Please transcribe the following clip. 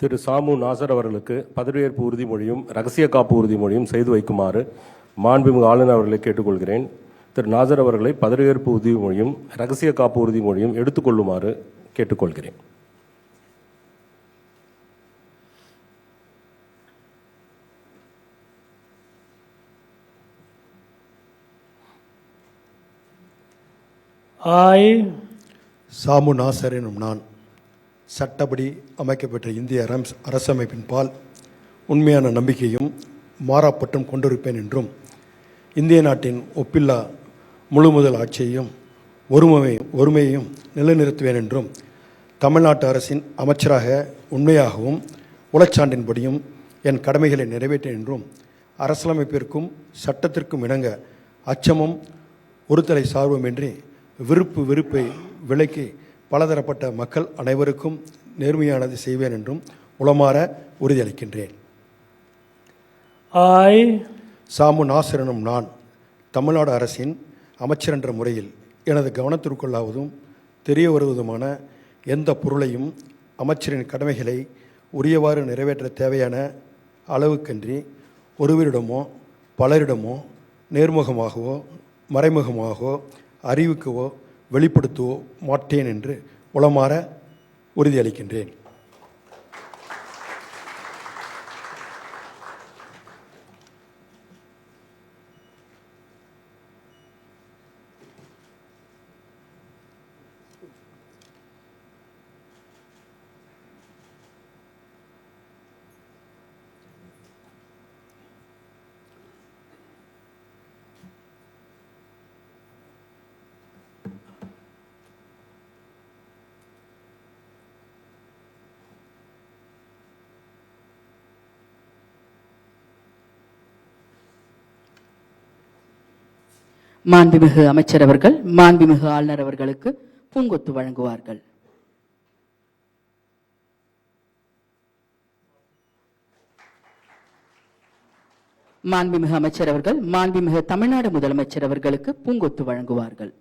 திரு சாமு நாசர் அவர்களுக்கு பதவியேற்பு உறுதிமொழியும் இரகசிய காப்பு உறுதிமொழியும் செய்து வைக்குமாறு மாண்புமிகு ஆளுநர் அவர்களை கேட்டுக்கொள்கிறேன். திரு நாசர் அவர்களை பதவியேற்பு உறுதிமொழியும் இரகசிய காப்பு உறுதிமொழியும் எடுத்துக்கொள்ளுமாறு கேட்டுக்கொள்கிறேன். சாமு நாசர் எனும் நான் சட்டப்படி அமைக்கப்பட்ட இந்திய அரசமைப்பின் பால் உண்மையான நம்பிக்கையும் மாறாப்பட்டும் கொண்டிருப்பேன் என்றும், இந்திய நாட்டின் ஒப்பில்லா முழுமுதல் ஆட்சியையும் ஒருமையையும் நிலைநிறுத்துவேன் என்றும், தமிழ்நாட்டு அரசின் அமைச்சராக உண்மையாகவும் உளச்சான்றின்படியும் என் கடமைகளை நிறைவேற்றேன் என்றும், அரசியலமைப்பிற்கும் சட்டத்திற்கும் இணங்க அச்சமும் ஒருதலை சார்புமின்றி வெறுப்பை விலக்கி பலதரப்பட்ட மக்கள் அனைவருக்கும் நேர்மையானது செய்வேன் என்றும் உளமாற உறுதியளிக்கின்றேன். சாமு நாசர் எனும் நான் தமிழ்நாடு அரசின் அமைச்சர் என்ற முறையில் எனது கவனத்திற்குள்ளாவதும் தெரிய வருவதுமான எந்த பொருளையும் அமைச்சரின் கடமைகளை உரியவாறு நிறைவேற்ற தேவையான அளவுக்கன்றி ஒருவரிடமோ பலரிடமோ நேர்முகமாகவோ மறைமுகமாகவோ அறிவிக்கவோ வெளிப்படுத்தவோ மாட்டேன் என்று உளமாற உறுதியளிக்கின்றேன். மாண்புமிகு அமைச்சர் அவர்கள் மாண்புமிகு ஆளுநர் அவர்களுக்கு பூங்கொத்து வழங்குவார்கள். மாண்புமிகு அமைச்சர் அவர்கள் மாண்புமிகு தமிழ்நாடு முதலமைச்சர் அவர்களுக்கு பூங்கொத்து வழங்குவார்கள்.